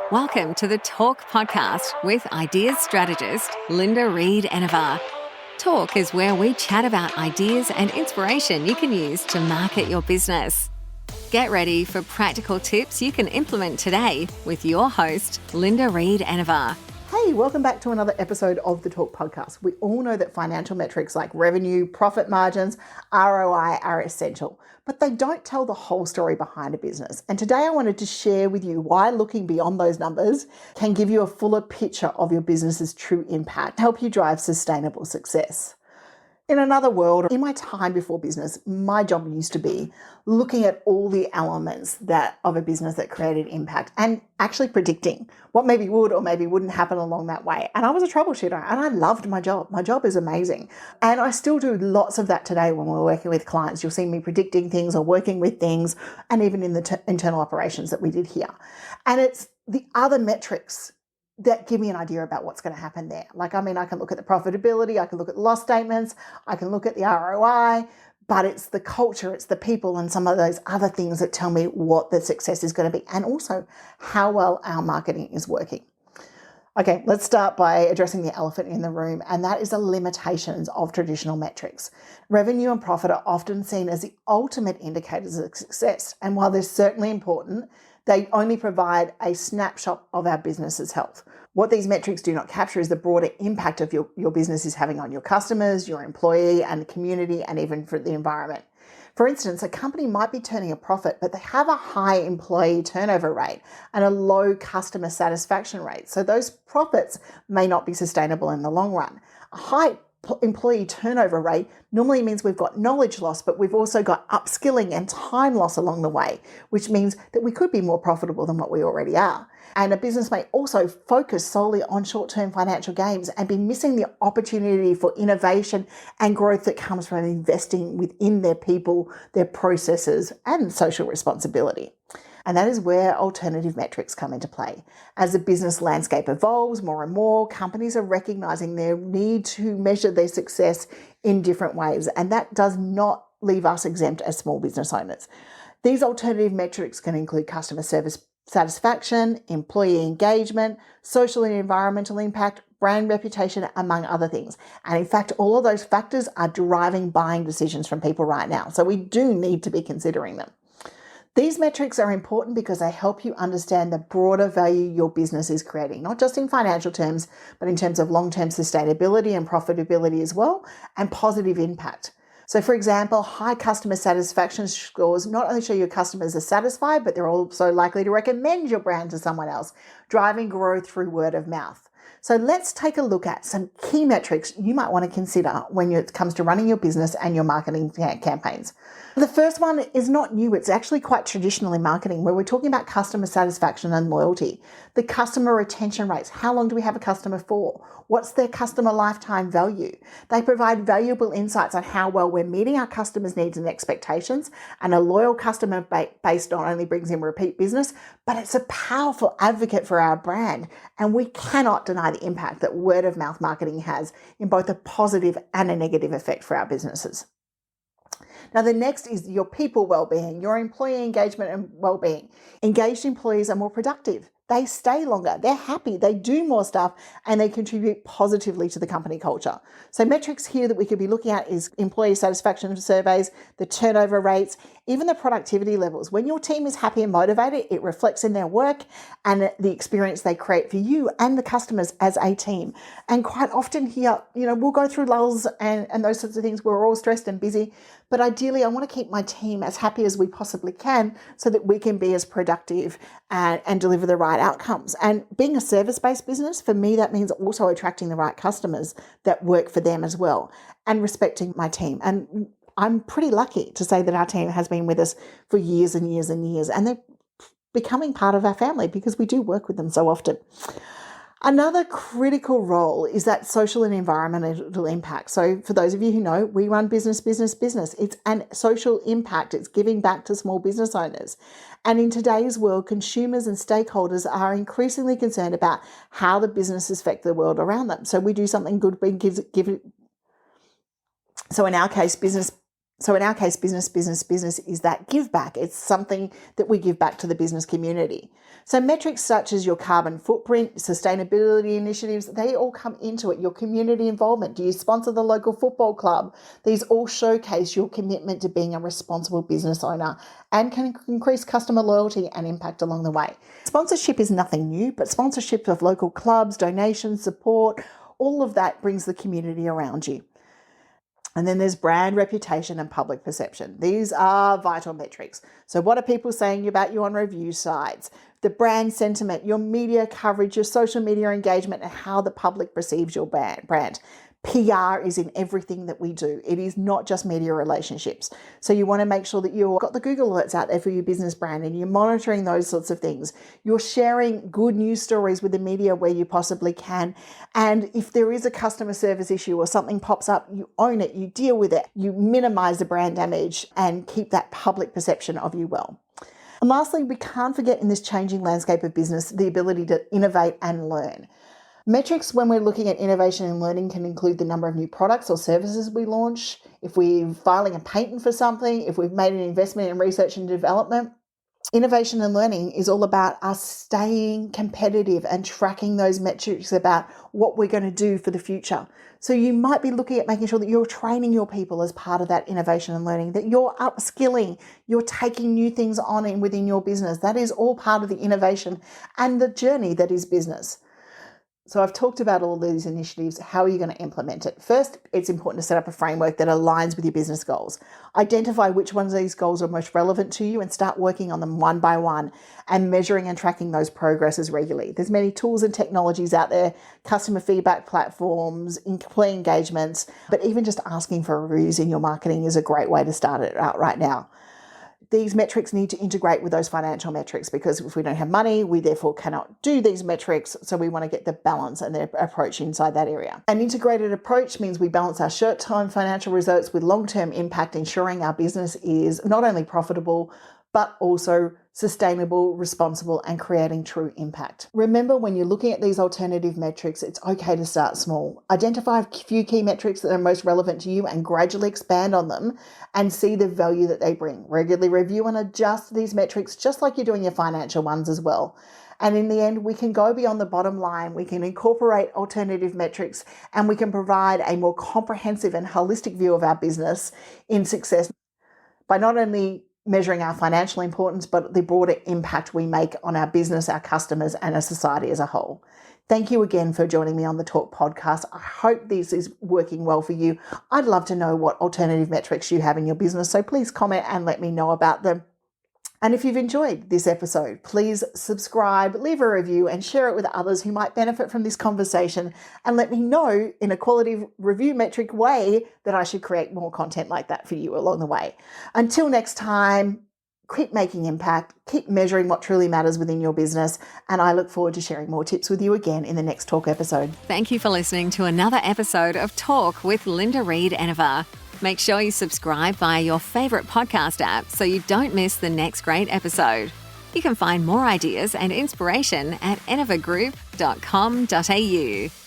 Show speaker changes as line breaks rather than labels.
Welcome to the Talk podcast with ideas strategist Linda Reed-Enever. Talk is where we chat about ideas and inspiration you can use to market your business. Get ready for practical tips you can implement today with your host, Linda Reed-Enever.
Hey, welcome back to another episode of the Talk podcast. We all know that financial metrics like revenue, profit margins, ROI are essential, but they don't tell the whole story behind a business. And today I wanted to share with you why looking beyond those numbers can give you a fuller picture of your business's true impact, help you drive sustainable success. In another world, in my time before business, my job used to be looking at all the elements of a business that created impact and actually predicting what maybe would or maybe wouldn't happen along that way. And I was a troubleshooter and I loved my job. My job is amazing. And I still do lots of that today when we're working with clients. You'll see me predicting things or working with things, and even in the internal operations that we did here. And it's the other metrics that give me an idea about what's going to happen there. I can look at the profitability, I can look at the loss statements, I can look at the ROI, but it's the culture, it's the people, and some of those other things that tell me what the success is going to be, and also how well our marketing is working. Okay, let's start by addressing the elephant in the room, and that is the limitations of traditional metrics. Revenue and profit are often seen as the ultimate indicators of success, and while they're certainly important, they only provide a snapshot of our business's health. What these metrics do not capture is the broader impact of your business is having on your customers, your employee and the community, and even for the environment. For instance, a company might be turning a profit, but they have a high employee turnover rate and a low customer satisfaction rate. So those profits may not be sustainable in the long run. A high employee turnover rate normally means we've got knowledge loss, but we've also got upskilling and time loss along the way, which means that we could be more profitable than what we already are. And a business may also focus solely on short-term financial gains and be missing the opportunity for innovation and growth that comes from investing within their people, their processes, and social responsibility. And that is where alternative metrics come into play. As the business landscape evolves more and more, companies are recognizing their need to measure their success in different ways. And that does not leave us exempt as small business owners. These alternative metrics can include customer service satisfaction, employee engagement, social and environmental impact, brand reputation, among other things. And in fact, all of those factors are driving buying decisions from people right now. So we do need to be considering them. These metrics are important because they help you understand the broader value your business is creating, not just in financial terms, but in terms of long-term sustainability and profitability as well, and positive impact. So for example, high customer satisfaction scores not only show your customers are satisfied, but they're also likely to recommend your brand to someone else, driving growth through word of mouth. So let's take a look at some key metrics you might want to consider when it comes to running your business and your marketing campaigns. The first one is not new. It's actually quite traditional in marketing, where we're talking about customer satisfaction and loyalty. The customer retention rates. How long do we have a customer for? What's their customer lifetime value? They provide valuable insights on how well we're meeting our customers' needs and expectations. And a loyal customer base not only brings in repeat business, but it's a powerful advocate for our brand. And we cannot deny the impact that word of mouth marketing has in both a positive and a negative effect for our businesses. Now, the next is your people well-being, your employee engagement and well-being. Engaged employees are more productive. They stay longer, they're happy, they do more stuff, and they contribute positively to the company culture. So metrics here that we could be looking at is employee satisfaction surveys, the turnover rates, even the productivity levels. When your team is happy and motivated, it reflects in their work and the experience they create for you and the customers as a team. And quite often here, we'll go through lulls and those sorts of things. We're all stressed and busy, but ideally I want to keep my team as happy as we possibly can so that we can be as productive and deliver the right outcomes. And being a service-based business, for me, that means also attracting the right customers that work for them as well and respecting my team. And I'm pretty lucky to say that our team has been with us for years and years and years, and they're becoming part of our family because we do work with them so often. Another critical role is that social and environmental impact. So for those of you who know, we run business. It's an social impact. It's giving back to small business owners. And in today's world, consumers and stakeholders are increasingly concerned about how the businesses affect the world around them. So we do something good, so in our case, business So in our case, business is that give back. It's something that we give back to the business community. So metrics such as your carbon footprint, sustainability initiatives, they all come into it. Your community involvement. Do you sponsor the local football club? These all showcase your commitment to being a responsible business owner and can increase customer loyalty and impact along the way. Sponsorship is nothing new, but sponsorship of local clubs, donations, support, all of that brings the community around you. And then there's brand reputation and public perception. These are vital metrics. So what are people saying about you on review sites? The brand sentiment, your media coverage, your social media engagement, and how the public perceives your brand. PR is in everything that we do. It is not just media relationships. So you want to make sure that you've got the Google alerts out there for your business brand and you're monitoring those sorts of things. You're sharing good news stories with the media where you possibly can. And if there is a customer service issue or something pops up, you own it, you deal with it, you minimize the brand damage and keep that public perception of you well. And lastly, we can't forget in this changing landscape of business, the ability to innovate and learn. Metrics when we're looking at innovation and learning can include the number of new products or services we launch, if we're filing a patent for something, if we've made an investment in research and development. Innovation and learning is all about us staying competitive and tracking those metrics about what we're going to do for the future. So you might be looking at making sure that you're training your people as part of that innovation and learning, that you're upskilling, you're taking new things on in within your business. That is all part of the innovation and the journey that is business. So I've talked about all these initiatives. How are you going to implement it? First, it's important to set up a framework that aligns with your business goals. Identify which ones of these goals are most relevant to you and start working on them one by one and measuring and tracking those progresses regularly. There's many tools and technologies out there, customer feedback platforms, employee engagements, but even just asking for reviews in your marketing is a great way to start it out right now. These metrics need to integrate with those financial metrics because if we don't have money, we therefore cannot do these metrics. So we want to get the balance and the approach inside that area. An integrated approach means we balance our short-term financial results with long-term impact, ensuring our business is not only profitable, but also sustainable, responsible, and creating true impact. Remember, when you're looking at these alternative metrics, it's okay to start small. Identify a few key metrics that are most relevant to you and gradually expand on them and see the value that they bring. Regularly review and adjust these metrics just like you're doing your financial ones as well. And in the end, we can go beyond the bottom line. We can incorporate alternative metrics and we can provide a more comprehensive and holistic view of our business in success by not only measuring our financial importance, but the broader impact we make on our business, our customers, and our society as a whole. Thank you again for joining me on the Talk podcast. I hope this is working well for you. I'd love to know what alternative metrics you have in your business, so please comment and let me know about them. And if you've enjoyed this episode, please subscribe, leave a review, and share it with others who might benefit from this conversation. And let me know in a quality review metric way that I should create more content like that for you along the way. Until next time, keep making impact, keep measuring what truly matters within your business, and I look forward to sharing more tips with you again in the next Talk episode.
Thank you for listening to another episode of Talk with Linda Reed-Enever. Make sure you subscribe via your favourite podcast app so you don't miss the next great episode. You can find more ideas and inspiration at enevergroup.com.au.